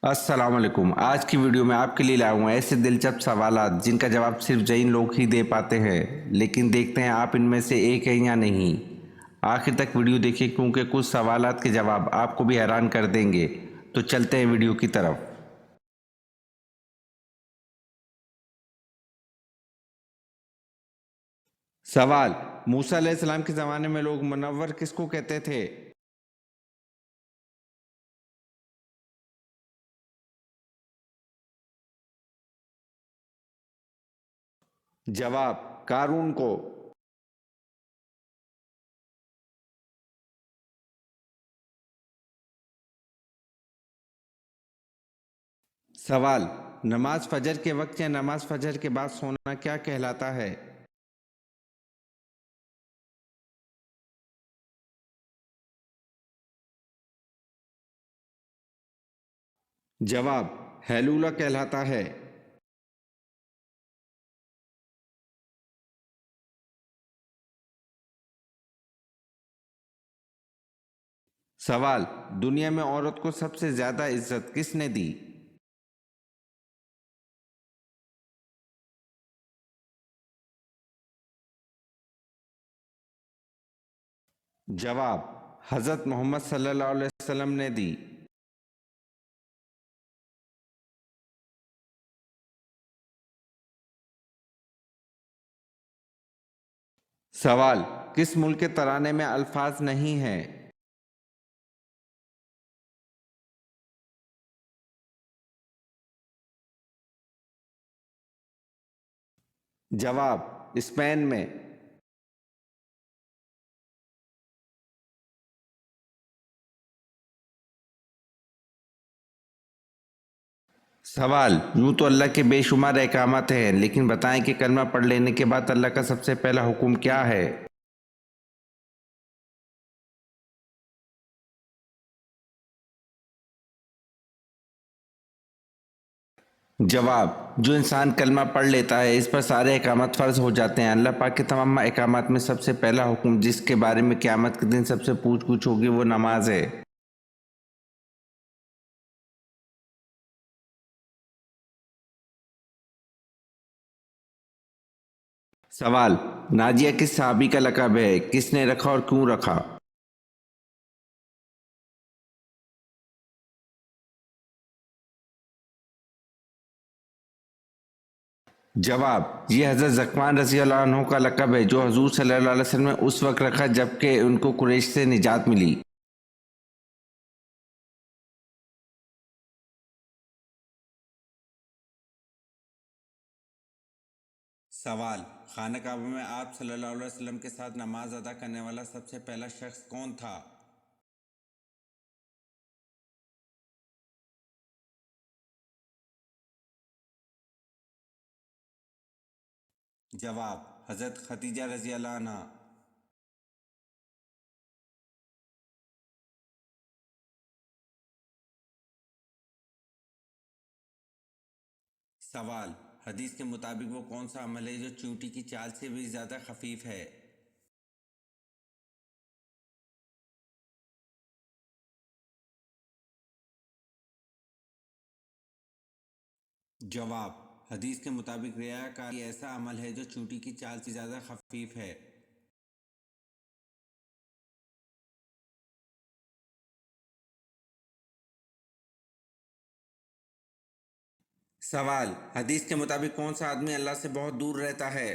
السلام علیکم۔ آج کی ویڈیو میں آپ کے لیے لایا ہوں ایسے دلچسپ سوالات جن کا جواب صرف جین لوگ ہی دے پاتے ہیں، لیکن دیکھتے ہیں آپ ان میں سے ایک ہیں یا نہیں۔ آخر تک ویڈیو دیکھیں کیونکہ کچھ سوالات کے جواب آپ کو بھی حیران کر دیں گے۔ تو چلتے ہیں ویڈیو کی طرف۔ سوال: موسیٰ علیہ السلام کے زمانے میں لوگ منور کس کو کہتے تھے؟ جواب: قارون کو۔ سوال: نماز فجر کے وقت یا نماز فجر کے بعد سونا کیا کہلاتا ہے؟ جواب: ہیلولہ کہلاتا ہے۔ سوال: دنیا میں عورت کو سب سے زیادہ عزت کس نے دی؟ جواب: حضرت محمد صلی اللہ علیہ وسلم نے دی۔ سوال: کس ملک کے ترانے میں الفاظ نہیں ہیں؟ جواب: اسپین میں۔ سوال: یوں تو اللہ کے بے شمار احکامات ہیں، لیکن بتائیں کہ کلمہ پڑھ لینے کے بعد اللہ کا سب سے پہلا حکم کیا ہے؟ جواب: جو انسان کلمہ پڑھ لیتا ہے اس پر سارے احکامات فرض ہو جاتے ہیں۔ اللہ پاک کے تمام احکامات میں سب سے پہلا حکم جس کے بارے میں قیامت کے دن سب سے پوچھ گچھ ہوگی وہ نماز ہے۔ سوال: ناجیہ کس صحابی کا لقب ہے؟ کس نے رکھا اور کیوں رکھا؟ جواب: یہ حضرت ذکوان رضی اللہ عنہ کا لقب ہے جو حضور صلی اللہ علیہ وسلم نے اس وقت رکھا جبکہ ان کو قریش سے نجات ملی۔ سوال: خانہ کعبہ میں آپ صلی اللہ علیہ وسلم کے ساتھ نماز ادا کرنے والا سب سے پہلا شخص کون تھا؟ جواب: حضرت خدیجہ رضی اللہ عنہ۔ سوال: حدیث کے مطابق وہ کون سا عمل ہے جو چیونٹی کی چال سے بھی زیادہ خفیف ہے؟ جواب: حدیث کے مطابق ریا کاری ایسا عمل ہے جو چیونٹی کی چال سے زیادہ خفیف ہے۔ سوال: حدیث کے مطابق کون سا آدمی اللہ سے بہت دور رہتا ہے؟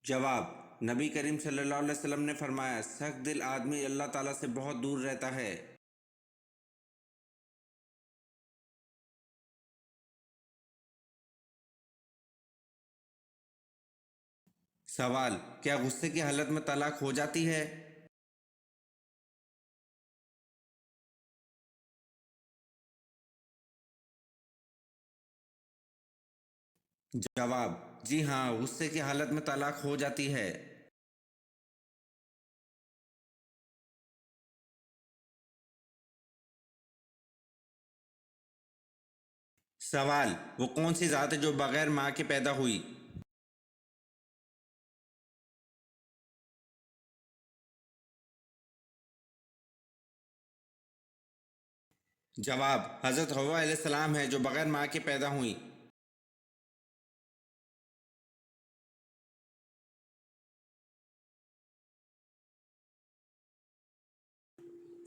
جواب: نبی کریم صلی اللہ علیہ وسلم نے فرمایا سخت دل آدمی اللہ تعالیٰ سے بہت دور رہتا ہے۔ سوال: کیا غصے کی حالت میں طلاق ہو جاتی ہے؟ جواب: جی ہاں، غصے کی حالت میں طلاق ہو جاتی ہے۔ سوال: وہ کون سی ذات ہے جو بغیر ماں کے پیدا ہوئی؟ جواب: حضرت حوا علیہ السلام ہے جو بغیر ماں کے پیدا ہوئیں۔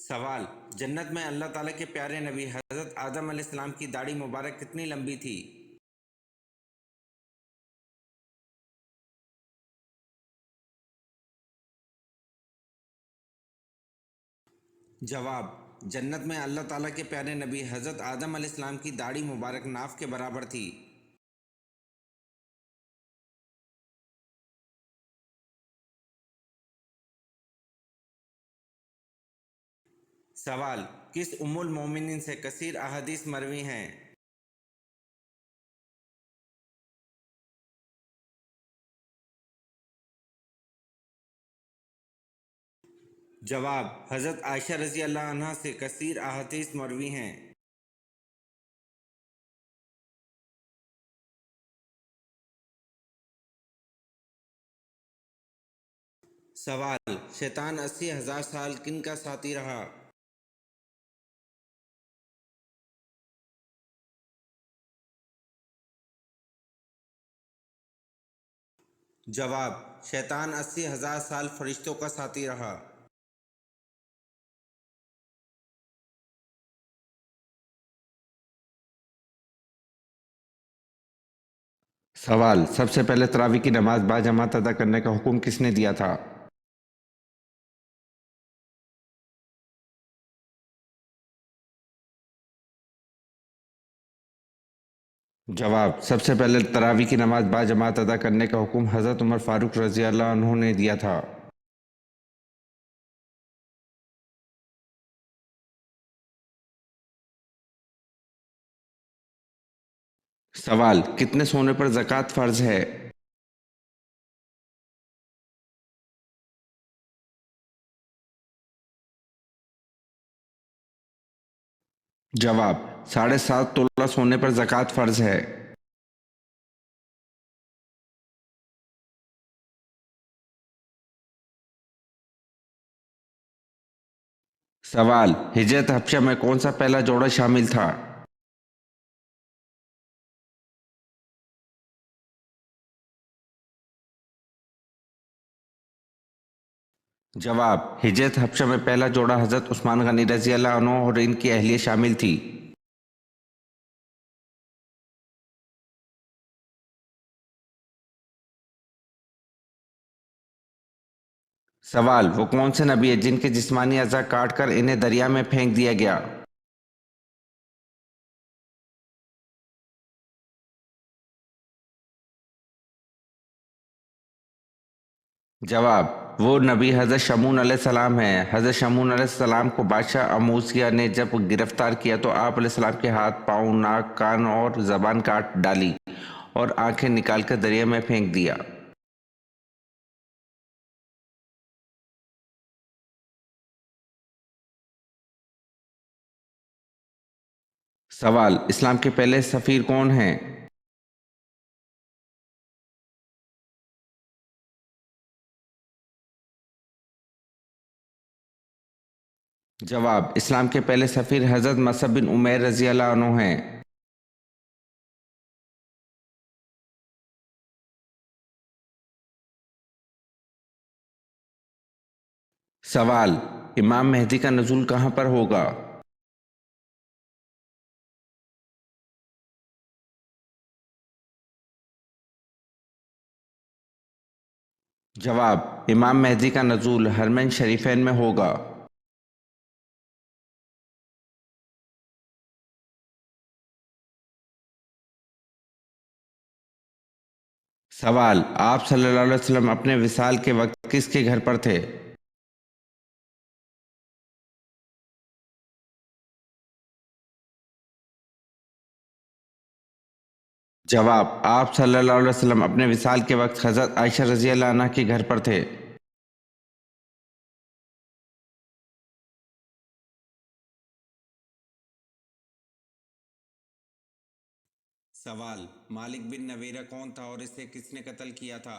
سوال: جنت میں اللہ تعالیٰ کے پیارے نبی حضرت آدم علیہ السلام کی داڑھی مبارک کتنی لمبی تھی؟ جواب: جنت میں اللہ تعالیٰ کے پیارے نبی حضرت آدم علیہ السلام کی داڑھی مبارک ناف کے برابر تھی۔ سوال: کس ام المومنین سے کثیر احادیث مروی ہیں؟ جواب: حضرت عائشہ رضی اللہ عنہ سے کثیر احادیث مروی ہیں۔ سوال: شیطان 80,000 سال کن کا ساتھی رہا؟ جواب: شیطان 80,000 سال فرشتوں کا ساتھی رہا۔ سوال: سب سے پہلے تراویح کی نماز باجماعت ادا کرنے کا حکم کس نے دیا تھا؟ جواب: سب سے پہلے تراویح کی نماز باجماعت ادا کرنے کا حکم حضرت عمر فاروق رضی اللہ عنہ نے دیا تھا۔ سوال: کتنے سونے پر زکوٰۃ فرض ہے؟ جواب: 7.5 تولہ سونے پر زکوٰۃ فرض ہے۔ سوال: ہجرت حبشہ میں کون سا پہلا جوڑا شامل تھا؟ جواب: ہجرت حبشہ میں پہلا جوڑا حضرت عثمان غنی رضی اللہ عنہ اور ان کی اہلیہ شامل تھی۔ سوال: وہ کون سے نبی ہیں جن کے جسمانی اعضاء کاٹ کر انہیں دریا میں پھینک دیا گیا؟ جواب: وہ نبی حضرت شمعون علیہ السلام ہیں۔ حضرت شمعون علیہ السلام کو بادشاہ اموسیہ نے جب گرفتار کیا تو آپ علیہ السلام کے ہاتھ، پاؤں، ناک، کان اور زبان کاٹ ڈالی اور آنکھیں نکال کر دریا میں پھینک دیا۔ سوال: اسلام کے پہلے سفیر کون ہیں؟ جواب: اسلام کے پہلے سفیر حضرت مصعب بن عمیر رضی اللہ عنہ ہیں۔ سوال: امام مہدی کا نزول کہاں پر ہوگا؟ جواب: امام مہدی کا نزول حرمین شریفین میں ہوگا۔ سوال: آپ صلی اللہ علیہ وسلم اپنے وصال کے وقت کس کے گھر پر تھے؟ جواب: آپ صلی اللہ علیہ وسلم اپنے وصال کے وقت حضرت عائشہ رضی اللہ عنہ کے گھر پر تھے۔ سوال: مالک بن نویرہ کون تھا اور اسے کس نے قتل کیا تھا؟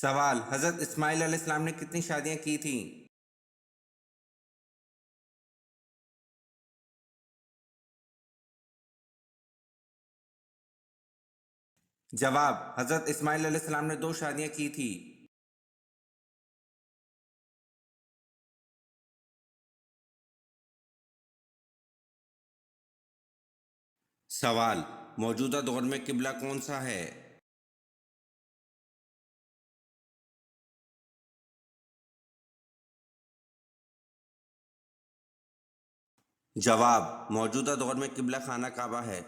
سوال: حضرت اسماعیل علیہ السلام نے کتنی شادیاں کی تھیں؟ جواب: حضرت اسماعیل علیہ السلام نے 2 شادیاں کی تھی۔ سوال: موجودہ دور میں قبلہ کون سا ہے؟ جواب: موجودہ دور میں قبلہ خانہ کعبہ ہے۔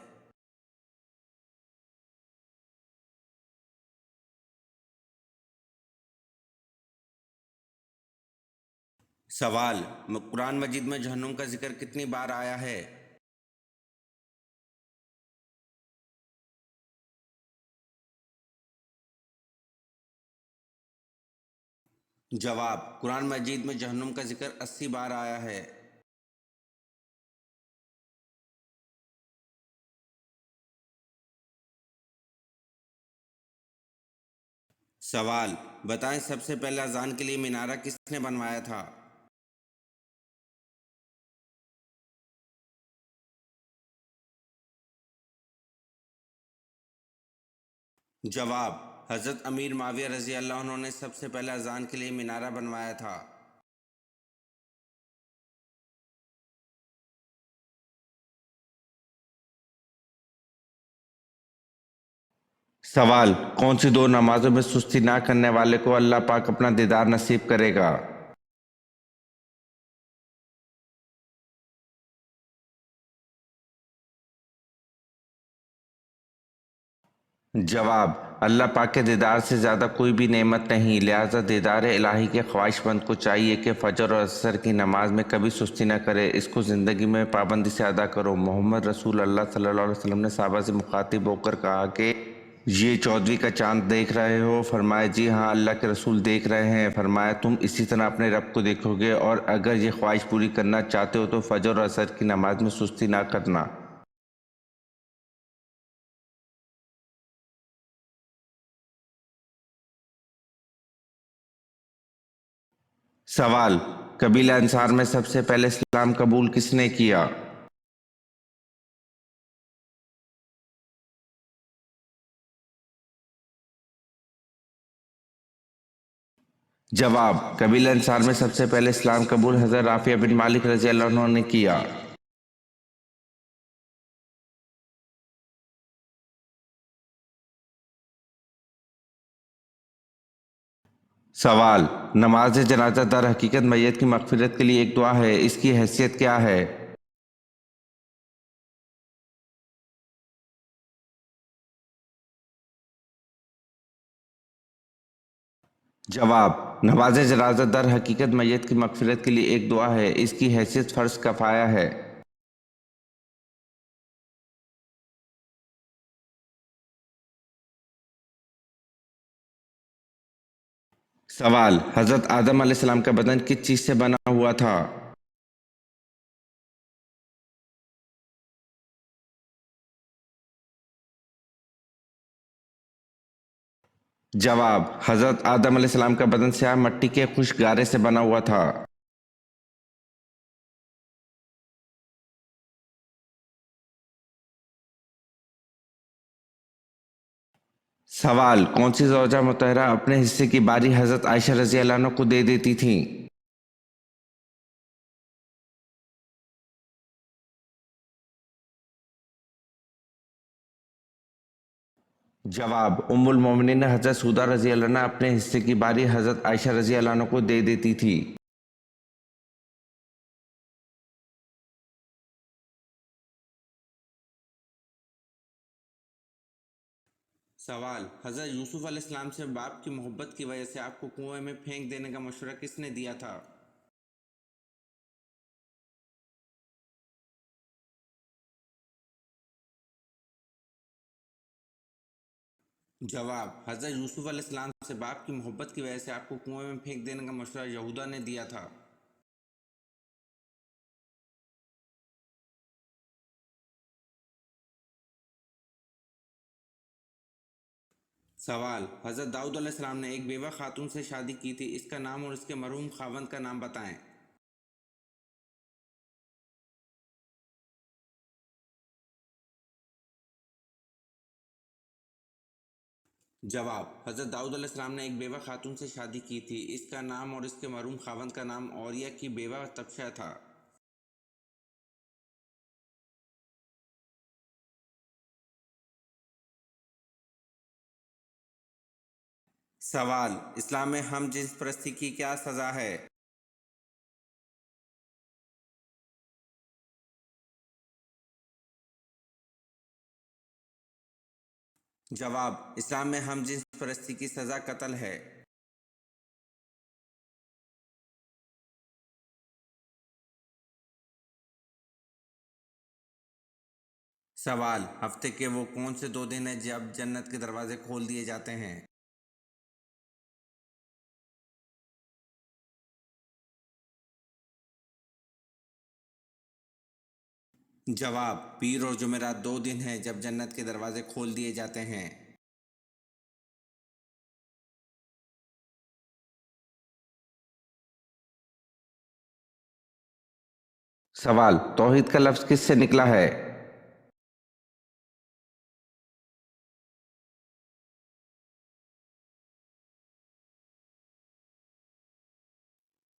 سوال: قرآن مجید میں جہنم کا ذکر کتنی بار آیا ہے؟ جواب: قرآن مجید میں جہنم کا ذکر 80 بار آیا ہے۔ سوال: بتائیں سب سے پہلے اذان کے لیے مینارہ کس نے بنوایا تھا؟ جواب: حضرت امیر معاویہ رضی اللہ عنہ نے سب سے پہلے اذان کے لیے مینارہ بنوایا تھا۔ سوال: کون سی 2 نمازوں میں سستی نہ کرنے والے کو اللہ پاک اپنا دیدار نصیب کرے گا؟ جواب: اللہ پاک کے دیدار سے زیادہ کوئی بھی نعمت نہیں، لہٰذا دیدار الہی کے خواہش مند کو چاہیے کہ فجر اور عصر کی نماز میں کبھی سستی نہ کرے، اس کو زندگی میں پابندی سے ادا کرو۔ محمد رسول اللہ صلی اللہ علیہ وسلم نے صحابہ سے مخاطب ہو کر کہا کہ یہ 14ویں کا چاند دیکھ رہے ہو؟ فرمایا جی ہاں اللہ کے رسول دیکھ رہے ہیں۔ فرمایا تم اسی طرح اپنے رب کو دیکھو گے، اور اگر یہ خواہش پوری کرنا چاہتے ہو تو فجر اور عصر کی نماز میں سستی نہ کرنا۔ سوال: قبیلہ انصار میں سب سے پہلے اسلام قبول کس نے کیا؟ جواب: قبیلہ انصار میں سب سے پہلے اسلام قبول حضرت رافع بن مالک رضی اللہ عنہ نے کیا۔ سوال: نماز جنازہ در حقیقت میت کی مغفرت کے لیے ایک دعا ہے، اس کی حیثیت کیا ہے؟ جواب: نماز جنازہ در حقیقت میت کی مغفرت کے لیے ایک دعا ہے، اس کی حیثیت فرض کفایہ ہے۔ سوال: حضرت آدم علیہ السلام کا بدن کس چیز سے بنا ہوا تھا؟ جواب: حضرت آدم علیہ السلام کا بدن سیاہ مٹی کے خشک گارے سے بنا ہوا تھا۔ سوال: کون سی زوجہ مطہرہ اپنے حصے کی باری حضرت عائشہ رضی اللہ عنہ کو دے دیتی تھیں؟ جواب: ام المومنین حضرت سودہ رضی اللہ عنہ اپنے حصے کی باری حضرت عائشہ رضی اللہ عنہ کو دے دیتی تھی۔ سوال: حضرت یوسف علیہ السلام سے باپ کی محبت کی وجہ سے آپ کو کنویں میں پھینک دینے کا مشورہ کس نے دیا تھا؟ جواب: حضرت یوسف علیہ السلام سے باپ کی محبت کی وجہ سے آپ کو کنویں میں پھینک دینے کا مشورہ یہودا نے دیا تھا۔ سوال: حضرت داؤد علیہ السلام نے ایک بیوہ خاتون سے شادی کی تھی، اس کا نام اور اس کے مرحوم خاوند کا نام بتائیں۔ جواب: حضرت داؤد علیہ السلام نے ایک بیوہ خاتون سے شادی کی تھی، اس کا نام اور اس کے مرحوم خاوند کا نام اوریہ کی بیوہ تبشہ تھا۔ سوال: اسلام میں ہم جنس پرستی کی کیا سزا ہے؟ جواب: اسلام میں ہم جنس پرستی کی سزا قتل ہے۔ سوال: ہفتے کے وہ کون سے 2 دن ہیں جب جنت کے دروازے کھول دیے جاتے ہیں؟ جواب: پیر اور جمعرات 2 دن ہیں جب جنت کے دروازے کھول دیے جاتے ہیں۔ سوال: توحید کا لفظ کس سے نکلا ہے؟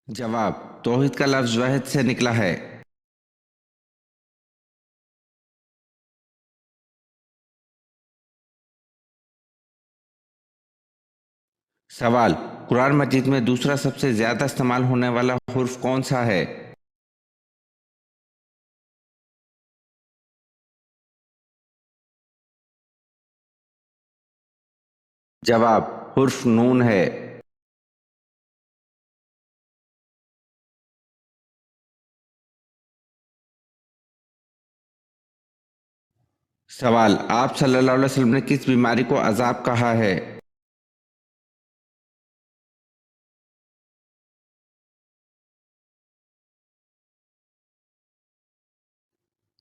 جواب: توحید کا لفظ وحد سے نکلا ہے۔ سوال: قرآن مجید میں دوسرا سب سے زیادہ استعمال ہونے والا حرف کون سا ہے؟ جواب: حرف نون ہے۔ سوال: آپ صلی اللہ علیہ وسلم نے کس بیماری کو عذاب کہا ہے؟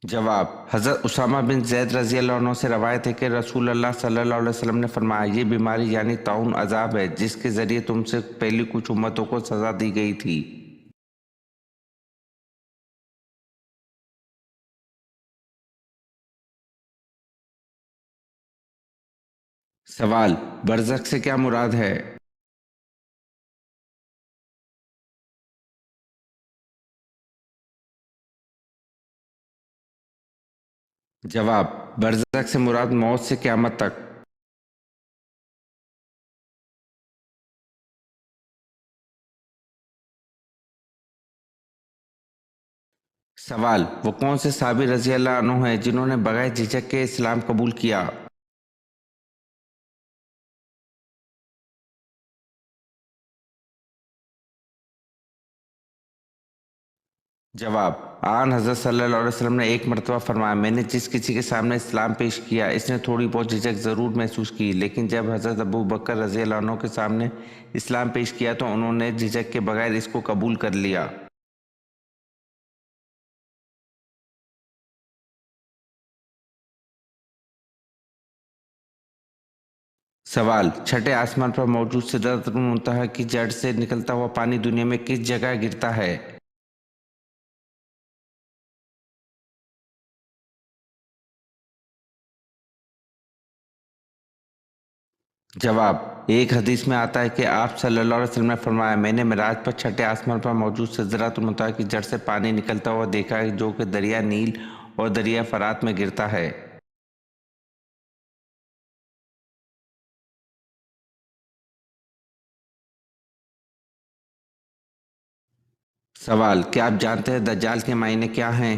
جواب: حضرت اسامہ بن زید رضی اللہ عنہ سے روایت ہے کہ رسول اللہ صلی اللہ علیہ وسلم نے فرمایا، یہ بیماری یعنی طاعون عذاب ہے جس کے ذریعے تم سے پہلی کچھ امتوں کو سزا دی گئی تھی۔ سوال: برزخ سے کیا مراد ہے؟ جواب: برزخ سے مراد موت سے قیامت تک۔ سوال: وہ کون سے صحابی رضی اللہ عنہ ہیں جنہوں نے بغیر جھجک کے اسلام قبول کیا؟ جواب: آن حضرت صلی اللہ علیہ وسلم نے ایک مرتبہ فرمایا، میں نے جس کسی کے سامنے اسلام پیش کیا اس نے تھوڑی بہت جھجک ضرور محسوس کی، لیکن جب حضرت ابو بکر رضی اللہ عنہ کے سامنے اسلام پیش کیا تو انہوں نے جھجک کے بغیر اس کو قبول کر لیا۔ سوال: چھٹے آسمان پر موجود سدرۃ المنتہا کی جڑ سے نکلتا ہوا پانی دنیا میں کس جگہ گرتا ہے؟ جواب: ایک حدیث میں آتا ہے کہ آپ صلی اللہ علیہ وسلم نے فرمایا، میں نے معراج پر چھٹے آسمان پر موجود سدرۃ المنتہا کی جڑ سے پانی نکلتا ہوا دیکھا ہے جو کہ دریا نیل اور دریا فرات میں گرتا ہے۔ سوال: کیا آپ جانتے ہیں دجال کے معنی کیا ہیں؟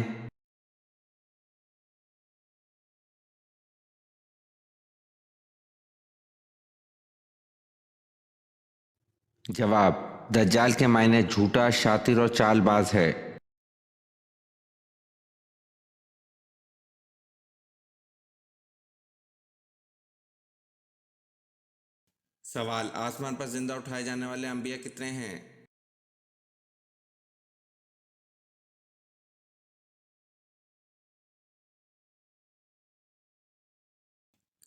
جواب: دجال کے معنی جھوٹا، شاطر اور چال باز ہے۔ سوال: آسمان پر زندہ اٹھائے جانے والے انبیاء کتنے ہیں؟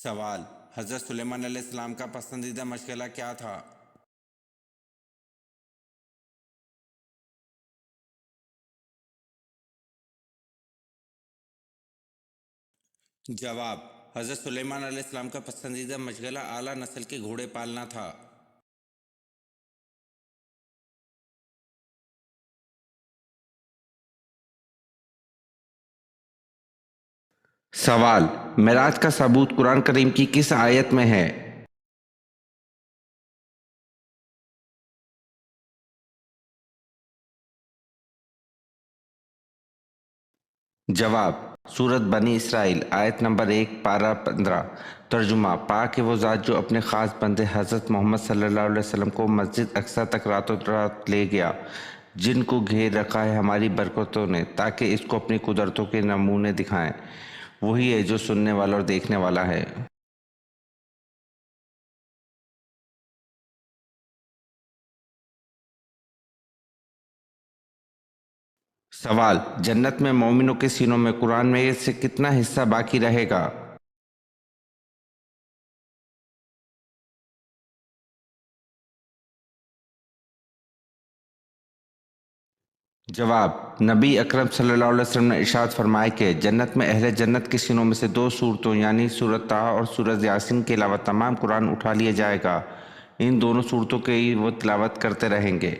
سوال: حضرت سلیمان علیہ السلام کا پسندیدہ مشغلہ کیا تھا؟ جواب: حضرت سلیمان علیہ السلام کا پسندیدہ مشغلہ اعلیٰ نسل کے گھوڑے پالنا تھا۔ سوال: معراج کا ثبوت قرآن کریم کی کس آیت میں ہے؟ جواب: سورت بنی اسرائیل آیت نمبر 1 پارہ 15۔ ترجمہ: پاک ہے وہ ذات جو اپنے خاص بندے حضرت محمد صلی اللہ علیہ وسلم کو مسجد اقصیٰ تک راتوں رات لے گیا، جن کو گھیر رکھا ہے ہماری برکتوں نے، تاکہ اس کو اپنی قدرتوں کے نمونے دکھائیں۔ وہی ہے جو سننے والا اور دیکھنے والا ہے۔ سوال: جنت میں مومنوں کے سینوں میں قرآن میں سے کتنا حصہ باقی رہے گا؟ جواب: نبی اکرم صلی اللہ علیہ وسلم نے ارشاد فرمایا کہ جنت میں اہل جنت کے سینوں میں سے 2 سورتوں یعنی سورۃ طٰہٰ اور سورۃ یاسین کے علاوہ تمام قرآن اٹھا لیا جائے گا۔ ان دونوں سورتوں کی وہ تلاوت کرتے رہیں گے۔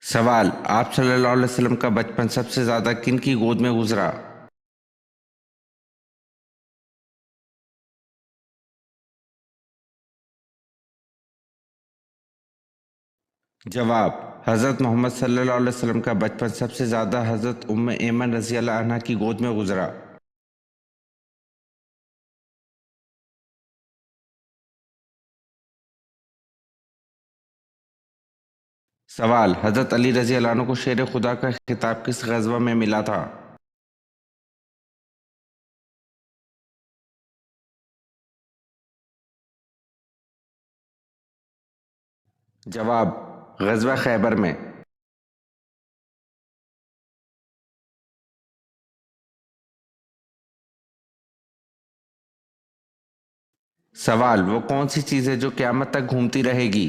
سوال: آپ صلی اللہ علیہ وسلم کا بچپن سب سے زیادہ کن کی گود میں گزرا؟ جواب: حضرت محمد صلی اللہ علیہ وسلم کا بچپن سب سے زیادہ حضرت ام ایمن رضی اللہ عنہ کی گود میں گزرا۔ سوال: حضرت علی رضی اللہ عنہ کو شیر خدا کا خطاب کس غزوہ میں ملا تھا؟ جواب: غزوہ خیبر میں۔ سوال: وہ کون سی چیز ہے جو قیامت تک گھومتی رہے گی؟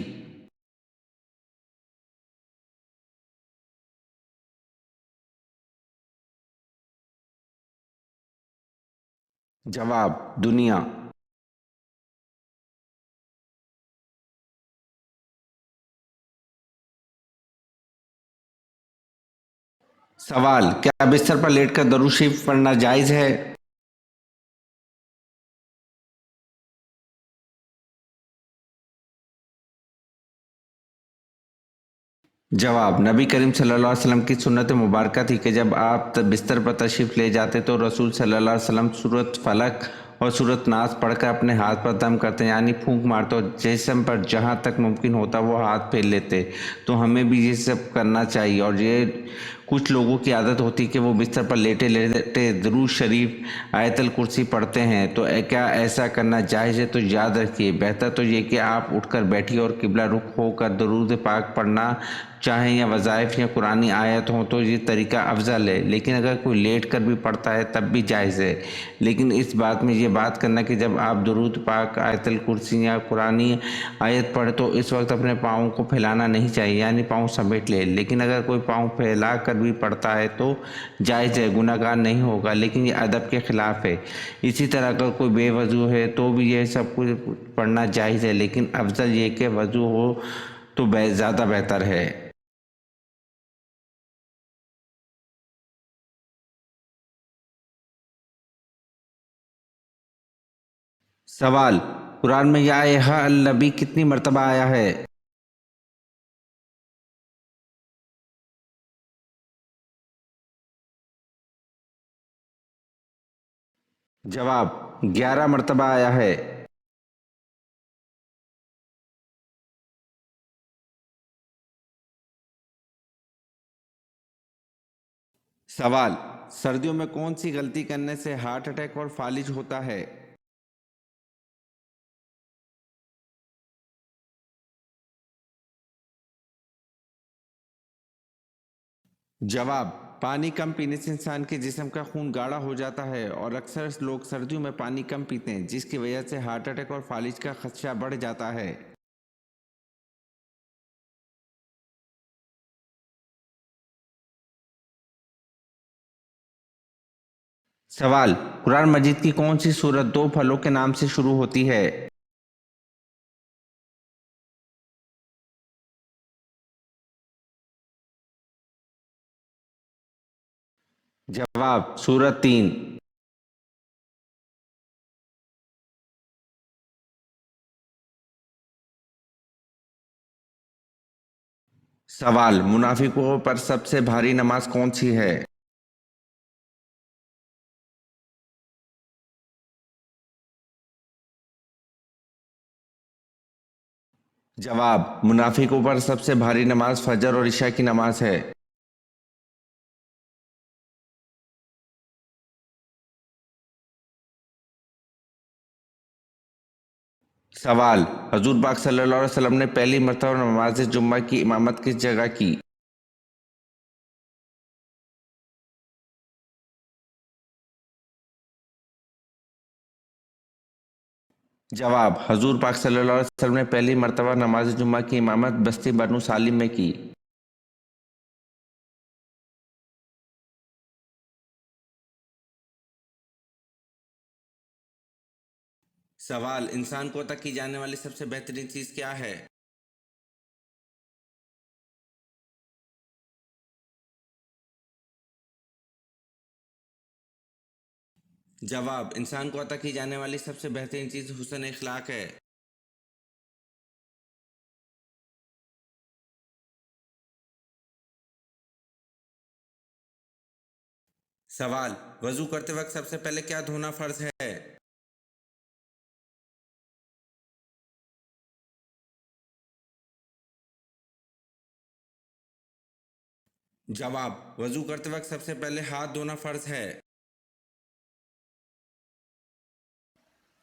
جواب: دنیا۔ سوال: کیا بستر پر لیٹ کر درود شریف پڑھنا جائز ہے؟ جواب: نبی کریم صلی اللہ علیہ وسلم کی سنت مبارکہ تھی کہ جب آپ بستر پر تشریف لے جاتے تو رسول صلی اللہ علیہ وسلم سورۃ فلق اور سورۃ ناس پڑھ کر اپنے ہاتھ پر دم کرتے یعنی پھونک مارتے اور جسم پر جہاں تک ممکن ہوتا وہ ہاتھ پھیر لیتے۔ تو ہمیں بھی یہ سب کرنا چاہیے، اور یہ کچھ لوگوں کی عادت ہوتی کہ وہ بستر پر لیٹے لیٹے درود شریف آیت الکرسی پڑھتے ہیں، تو کیا ایسا کرنا جائز ہے؟ تو یاد رکھیے، بہتر تو یہ کہ آپ اٹھ کر بیٹھیے اور قبلہ رخ ہو کر درود پاک پڑھنا چاہیں، یا وظائف یا قرآنی آیت ہوں تو یہ طریقہ افضل ہے، لیکن اگر کوئی لیٹ کر بھی پڑھتا ہے تب بھی جائز ہے۔ لیکن اس بات میں یہ بات کرنا کہ جب آپ درود پاک آیت الکرسی یا قرآنی آیت پڑھیں تو اس وقت اپنے پاؤں کو پھیلانا نہیں چاہیے، یعنی پاؤں سمیٹ لے، لیکن اگر کوئی پاؤں پھیلا کر بھی پڑھتا ہے تو جائز ہے، گناہ گار نہیں ہوگا، لیکن یہ ادب کے خلاف ہے۔ اسی طرح اگر کوئی بے وضو ہے تو بھی یہ سب کچھ پڑھنا جائز ہے، لیکن افضل یہ کہ وضو ہو تو زیادہ بہتر ہے۔ سوال: قرآن میں یا ایھا النبی کتنی مرتبہ آیا ہے؟ جواب: 11 مرتبہ آیا ہے۔ سوال: سردیوں میں کون سی غلطی کرنے سے ہارٹ اٹیک اور فالج ہوتا ہے؟ جواب: پانی کم پینے سے انسان کے جسم کا خون گاڑھا ہو جاتا ہے اور اکثر لوگ سردیوں میں پانی کم پیتے ہیں، جس کی وجہ سے ہارٹ اٹیک اور فالج کا خدشہ بڑھ جاتا ہے۔ سوال: قرآن مجید کی کون سی سورت دو پھلوں کے نام سے شروع ہوتی ہے؟ جواب: سورت 3۔ سوال: منافقوں پر سب سے بھاری نماز کون سی ہے؟ جواب: منافقوں پر سب سے بھاری نماز فجر اور عشاء کی نماز ہے۔ سوال: حضور پاک صلی اللہ علیہ وسلم نے پہلی مرتبہ نماز جمعہ کی امامت کس جگہ کی؟ جواب: حضور پاک صلی اللہ علیہ وسلم نے پہلی مرتبہ نماز جمعہ کی امامت بستی بنو سالم میں کی۔ سوال: انسان کو عطا کی جانے والی سب سے بہترین چیز کیا ہے؟ جواب: انسان کو عطا کی جانے والی سب سے بہترین چیز حسن اخلاق ہے۔ سوال: وضو کرتے وقت سب سے پہلے کیا دھونا فرض ہے؟ جواب: وضو کرتے وقت سب سے پہلے ہاتھ دھونا فرض ہے۔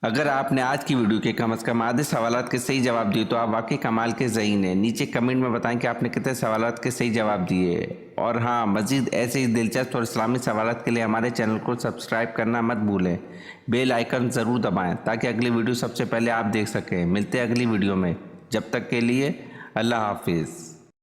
اگر آپ نے آج کی ویڈیو کے کم از کم آدھے سوالات کے صحیح جواب دیے تو آپ واقعی کمال کے ذہین ہیں۔ نیچے کمنٹ میں بتائیں کہ آپ نے کتنے سوالات کے صحیح جواب دیے، اور ہاں، مزید ایسے ہی دلچسپ اور اسلامی سوالات کے لیے ہمارے چینل کو سبسکرائب کرنا مت بھولیں۔ بیل آئیکن ضرور دبائیں تاکہ اگلی ویڈیو سب سے پہلے آپ دیکھ سکیں۔ ملتے ہیں اگلی ویڈیو میں، جب تک کے لیے اللہ حافظ۔